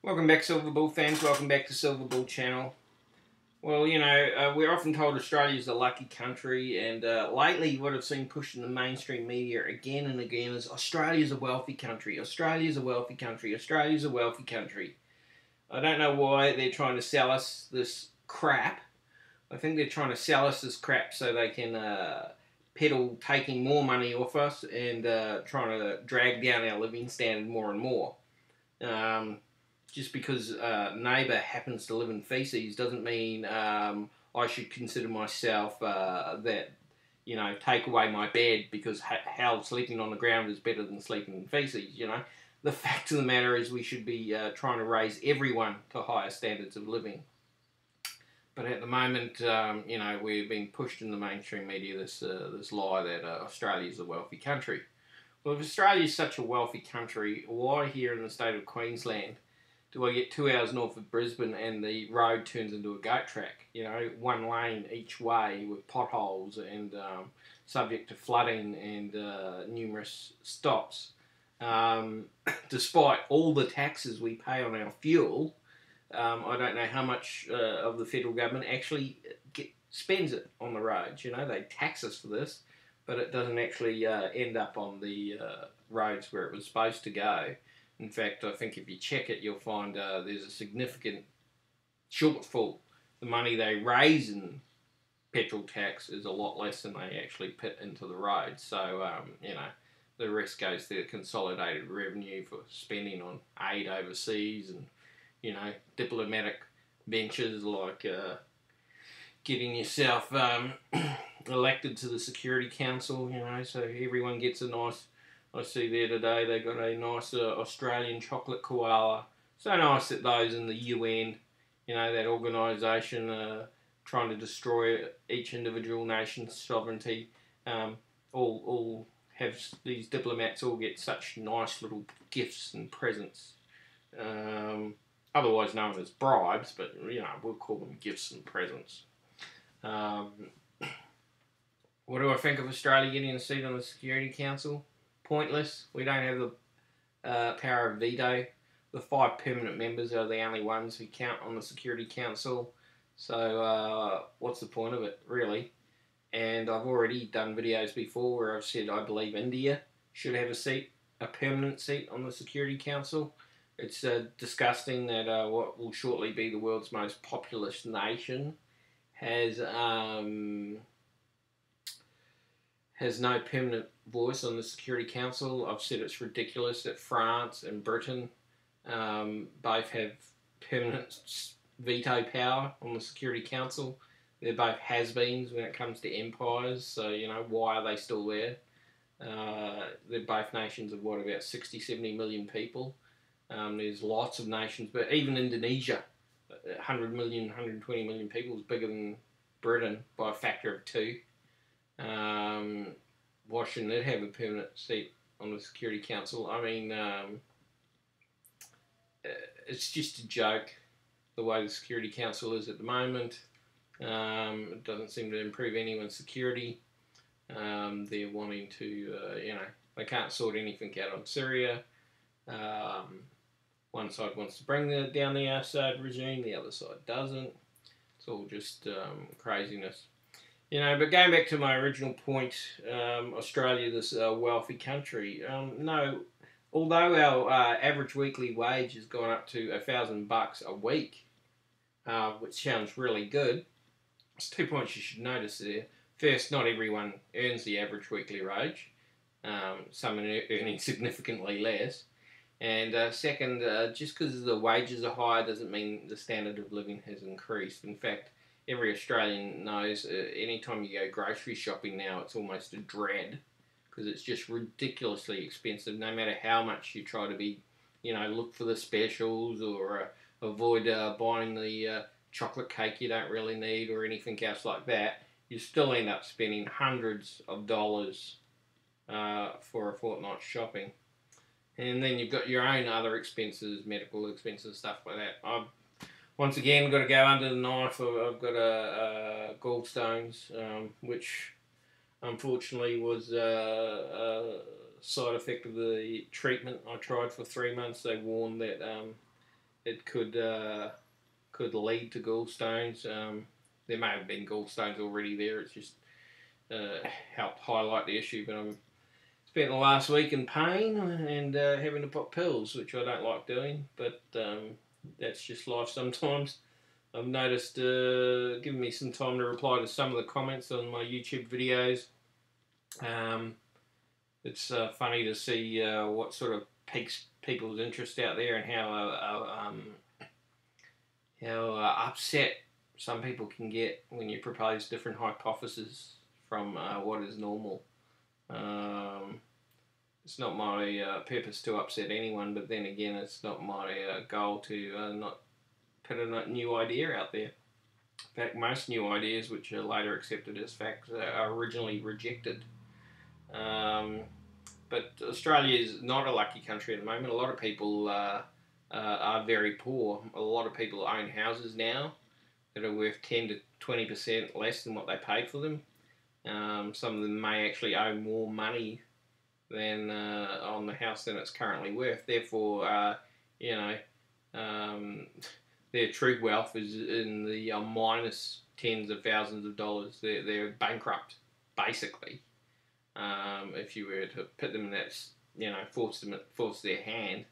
Welcome back, Silver Bull fans. Welcome back to Silver Bull channel. Well, we're often told Australia's a lucky country, and lately what I've seen pushed in the mainstream media again and again is Australia's a wealthy country. Australia's a wealthy country. Australia's a wealthy country. I don't know why they're trying to sell us this crap. I think they're trying to sell us this crap so they can peddle taking more money off us and trying to drag down our living standard more and more. Just because a neighbour happens to live in feces doesn't mean I should consider myself that, take away my bed because how sleeping on the ground is better than sleeping in feces, The fact of the matter is we should be trying to raise everyone to higher standards of living. But at the moment, we're being pushed in the mainstream media this lie that Australia's a wealthy country. Well, if Australia's such a wealthy country, why here in the state of Queensland do I get 2 hours north of Brisbane and the road turns into a goat track? One lane each way with potholes and subject to flooding and numerous stops. Despite all the taxes we pay on our fuel, I don't know how much of the federal government actually spends it on the roads. They tax us for this, but it doesn't actually end up on the roads where it was supposed to go. In fact, I think if you check it, you'll find there's a significant shortfall. The money they raise in petrol tax is a lot less than they actually put into the roads. So, the rest goes to the consolidated revenue for spending on aid overseas and, diplomatic ventures like getting yourself elected to the Security Council, so everyone gets a nice... I see there today they got a nice Australian chocolate koala. So nice that those in the UN, that organisation trying to destroy each individual nation's sovereignty, all have these diplomats all get such nice little gifts and presents. Otherwise known as bribes, but we'll call them gifts and presents. What do I think of Australia getting a seat on the Security Council? Pointless. We don't have the power of veto. The 5 permanent members are the only ones who count on the Security Council. So what's the point of it, really? And I've already done videos before where I've said I believe India should have a permanent seat on the Security Council. It's disgusting that what will shortly be the world's most populous nation has no permanent voice on the Security Council. I've said it's ridiculous that France and Britain both have permanent veto power on the Security Council. They're both has-beens when it comes to empires, so, why are they still there? They're both nations of, about 60, 70 million people. There's lots of nations, but even Indonesia, 100 million, 120 million people, is bigger than Britain by a factor of 2. Why shouldn't it have a permanent seat on the Security Council? I mean, it's just a joke the way the Security Council is at the moment. It doesn't seem to improve anyone's security. They're wanting to, they can't sort anything out on Syria. One side wants to bring down the Assad regime, the other side doesn't. It's all just craziness. But going back to my original point, Australia, this wealthy country, no, although our average weekly wage has gone up to $1,000 a week, which sounds really good, there's 2 points you should notice there. First, not everyone earns the average weekly wage. Some are earning significantly less. And second, just because the wages are higher doesn't mean the standard of living has increased. In fact, every Australian knows anytime you go grocery shopping now, it's almost a dread because it's just ridiculously expensive. No matter how much you try to be, look for the specials or avoid buying the chocolate cake you don't really need or anything else like that, you still end up spending hundreds of dollars for a fortnight's shopping. And then you've got your own other expenses, medical expenses, stuff like that. I've once again got to go under the knife. I've got gallstones, which unfortunately was a side effect of the treatment I tried for 3 months. They warned that it could lead to gallstones. There may have been gallstones already there. It's just helped highlight the issue. But I'm spent the last week in pain and having to pop pills, which I don't like doing. But that's just life sometimes. I've noticed giving me some time to reply to some of the comments on my YouTube videos. It's funny to see what sort of piques people's interest out there, and how upset some people can get when you propose different hypotheses from what is normal. It's not my purpose to upset anyone, but then again, it's not my goal to not put a new idea out there. In fact, most new ideas, which are later accepted as facts, are originally rejected. But Australia is not a lucky country at the moment. A lot of people are very poor. A lot of people own houses now that are worth 10 to 20% less than what they paid for them. Some of them may actually owe more money than on the house than it's currently worth. Therefore, their true wealth is in the minus tens of thousands of dollars. They're bankrupt, basically. If you were to put them in that, force their hand.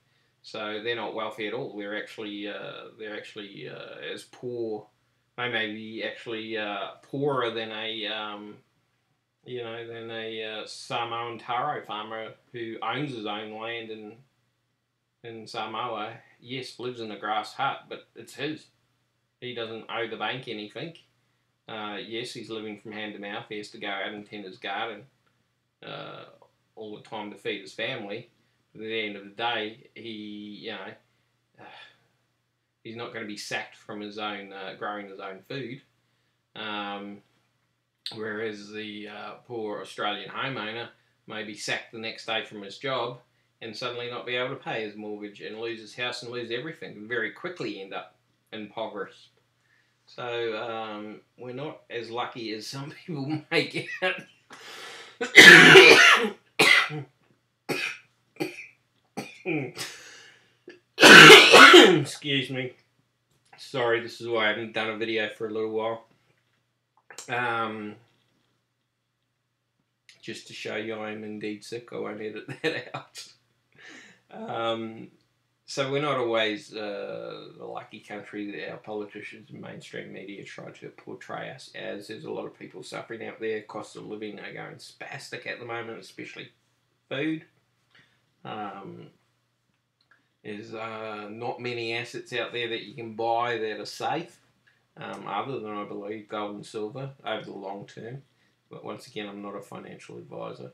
So they're not wealthy at all. They're actually as poor. They may be actually poorer than a Samoan taro farmer who owns his own land in Samoa. Yes, lives in a grass hut, but it's his. He doesn't owe the bank anything. Yes, he's living from hand to mouth. He has to go out and tend his garden all the time to feed his family. But at the end of the day, he's not going to be sacked from his own growing his own food. Whereas the poor Australian homeowner may be sacked the next day from his job and suddenly not be able to pay his mortgage and lose his house and lose everything and very quickly end up impoverished. So we're not as lucky as some people make out. Excuse me. Sorry, this is why I haven't done a video for a little while. Just to show you I am indeed sick. I won't edit that out. So we're not always the lucky country that our politicians and mainstream media try to portray us as. There's a lot of people suffering out there. Costs of living are going spastic at the moment, especially food. There's not many assets out there that you can buy that are safe, other than, I believe, gold and silver over the long term. But once again, I'm not a financial advisor.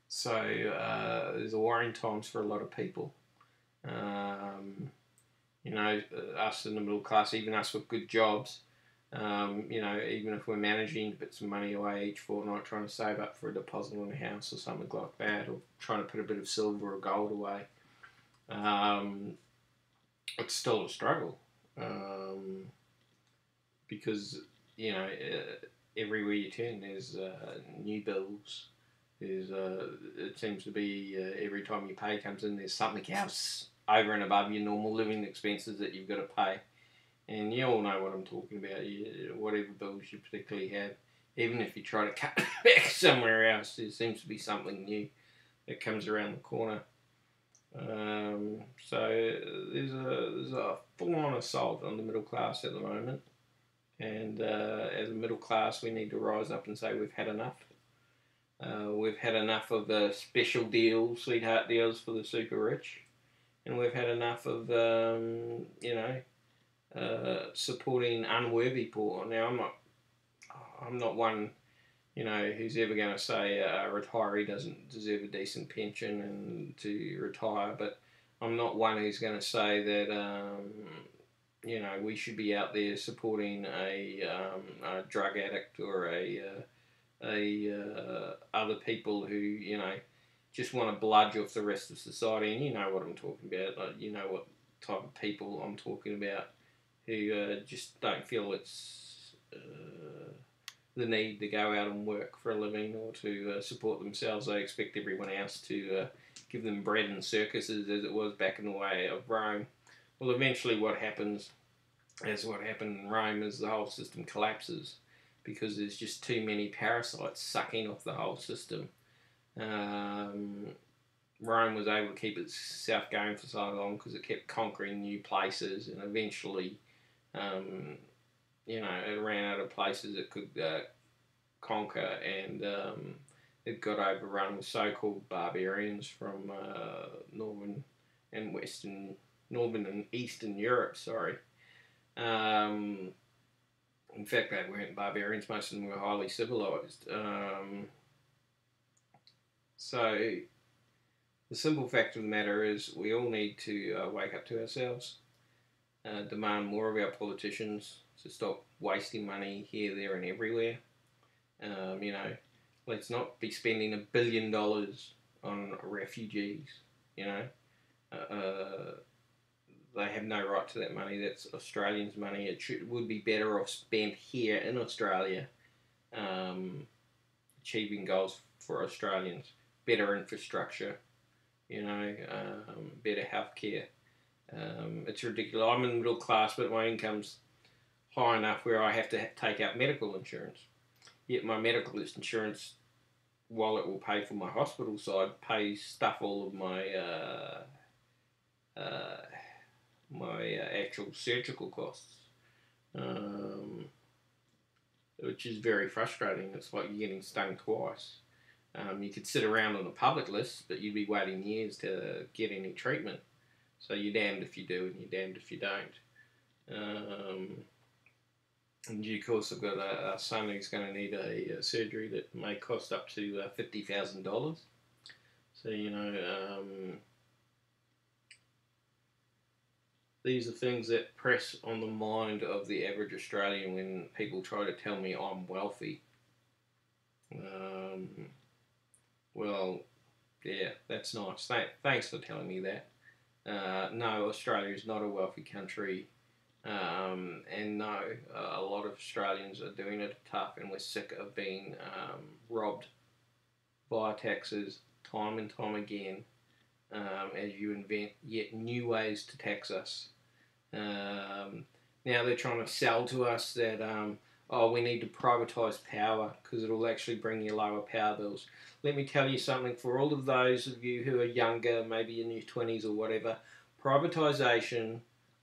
So there's worrying times for a lot of people. Us in the middle class, even us with good jobs, even if we're managing to put some money away each fortnight, trying to save up for a deposit on a house or something like that, or trying to put a bit of silver or gold away, it's still a struggle. Because, everywhere you turn, there's new bills. It seems to be every time your pay comes in, there's something else over and above your normal living expenses that you've got to pay. And you all know what I'm talking about. Whatever bills you particularly have, even if you try to cut back somewhere else, there seems to be something new that comes around the corner. So there's a full-on assault on the middle class at the moment. And as a middle class, we need to rise up and say we've had enough. We've had enough of the special deals, sweetheart deals for the super rich. And we've had enough of, supporting unworthy poor. Now, I'm not one, who's ever going to say a retiree doesn't deserve a decent pension and to retire, but I'm not one who's going to say that, we should be out there supporting a drug addict or other people who, just want to bludge off the rest of society. And you know what I'm talking about. You know what type of people I'm talking about, who just don't feel it's the need to go out and work for a living or to support themselves. They expect everyone else to give them bread and circuses as it was back in the way of Rome. Well, eventually what happens, as what happened in Rome, is the whole system collapses because there's just too many parasites sucking off the whole system. Rome was able to keep itself going for so long because it kept conquering new places, and eventually, it ran out of places it could conquer, and it got overrun with so-called barbarians from northern and eastern Europe. Sorry. In fact, they weren't barbarians; most of them were highly civilized. So the simple fact of the matter is, we all need to wake up to ourselves, demand more of our politicians to stop wasting money here, there, and everywhere. Let's not be spending $1 billion on refugees. They have no right to that money. That's Australians' money. It would be better off spent here in Australia, achieving goals for Australians. Better infrastructure, better healthcare. It's ridiculous. I'm in the middle class, but my income's high enough where I have to take out medical insurance. Yet my medical insurance, while it will pay for my hospital side, pays stuff all of my actual surgical costs, which is very frustrating. It's like you're getting stung twice. You could sit around on the public list, but you'd be waiting years to get any treatment. So you're damned if you do, and you're damned if you don't. In due course, I've got a son who's going to need a surgery that may cost up to $50,000. So, these are things that press on the mind of the average Australian when people try to tell me I'm wealthy. Well, yeah, that's nice. Thanks for telling me that. No, Australia is not a wealthy country. And no, a lot of Australians are doing it tough, and we're sick of being robbed via taxes time and time again, as you invent yet new ways to tax us. Now they're trying to sell to us that, we need to privatise power because it'll actually bring you lower power bills. Let me tell you something, for all of those of you who are younger, maybe in your 20s or whatever, privatisation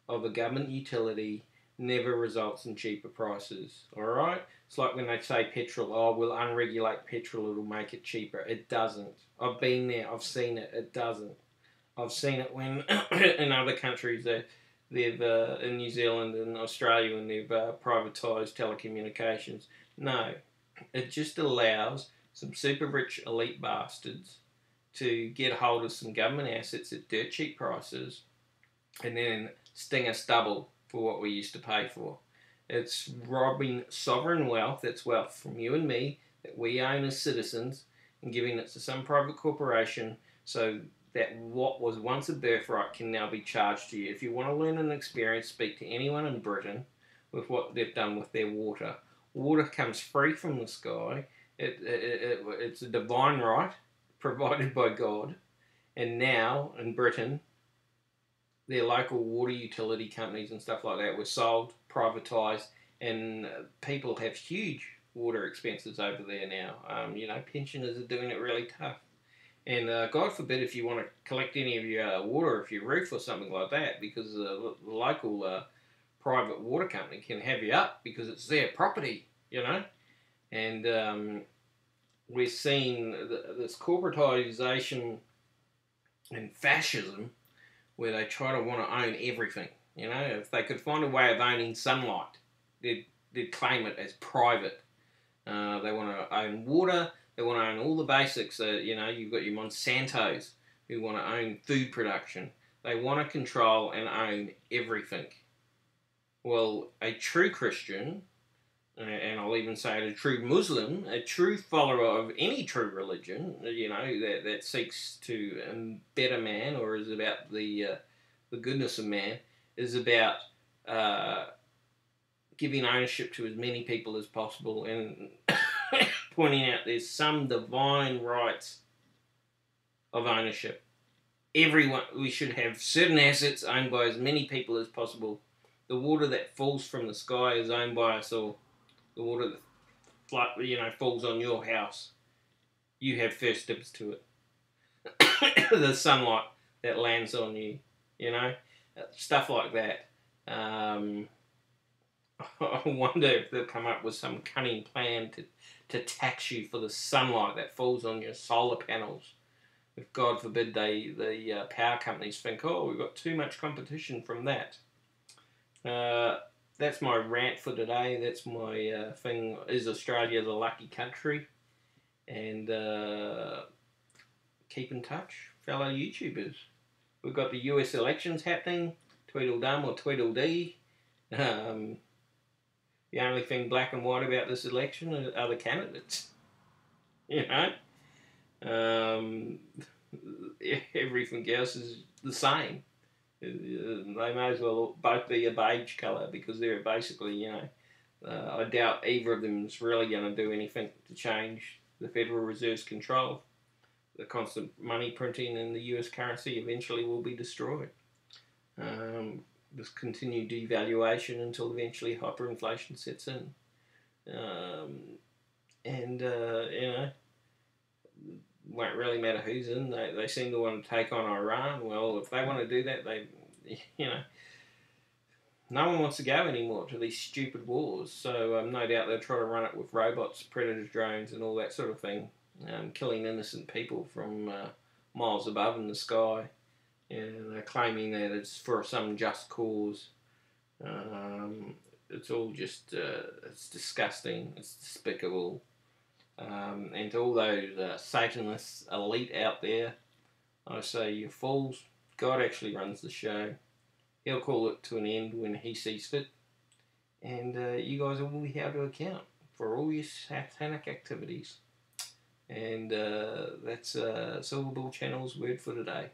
of a government utility never results in cheaper prices, alright? It's like when they say petrol, we'll unregulate petrol, it'll make it cheaper. It doesn't. I've been there, I've seen it, it doesn't. I've seen it when, in other countries, they've in New Zealand and Australia, when they've privatised telecommunications. No, it just allows some super rich elite bastards to get hold of some government assets at dirt cheap prices and then sting us double for what we used to pay for. It's robbing sovereign wealth, that's wealth from you and me, that we own as citizens, and giving it to some private corporation so that what was once a birthright can now be charged to you. If you want to learn an experience, speak to anyone in Britain with what they've done with their water. Water comes free from the sky. It's a divine right provided by God. And now, in Britain, their local water utility companies and stuff like that were sold, privatised, and people have huge water expenses over there now. Pensioners are doing it really tough. And God forbid if you want to collect any of your water off your roof or something like that, because the local private water company can have you up because it's their property, And we're seeing this corporatisation and fascism where they try to want to own everything. If they could find a way of owning sunlight, they'd claim it as private. They want to own water. They want to own all the basics. You've got your Monsantos who want to own food production. They want to control and own everything. Well, a true Christian, and I'll even say a true Muslim, a true follower of any true religion, that seeks to better man or is about the goodness of man, is about giving ownership to as many people as possible and pointing out there's some divine rights of ownership. everyone, we should have certain assets owned by as many people as possible. The water that falls from the sky is owned by us all. The water that falls on your house, you have first dibs to it. The sunlight that lands on you, stuff like that. I wonder if they'll come up with some cunning plan to tax you for the sunlight that falls on your solar panels. If God forbid the power companies think, oh, we've got too much competition from that. That's my rant for today. That's my thing. Is Australia the lucky country? And keep in touch, fellow YouTubers. We've got the US elections happening. Tweedledum or Tweedledee. The only thing black and white about this election are the candidates. Everything else is the same. They may as well both be a beige colour because they're basically, I doubt either of them is really going to do anything to change the Federal Reserve's control. The constant money printing in the US currency eventually will be destroyed. This continued devaluation until eventually hyperinflation sets in. Won't really matter who's in. They seem to want to take on Iran. Well, if they want to do that, no one wants to go anymore to these stupid wars. So no doubt they'll try to run it with robots, predator drones, and all that sort of thing, killing innocent people from miles above in the sky. And they're claiming that it's for some just cause. It's all just, it's disgusting, it's despicable. And to all those Satanist elite out there, I say, you fools, God actually runs the show. He'll call it to an end when he sees fit. And you guys will be held to account for all your satanic activities. And that's Silver Bull Channel's word for today.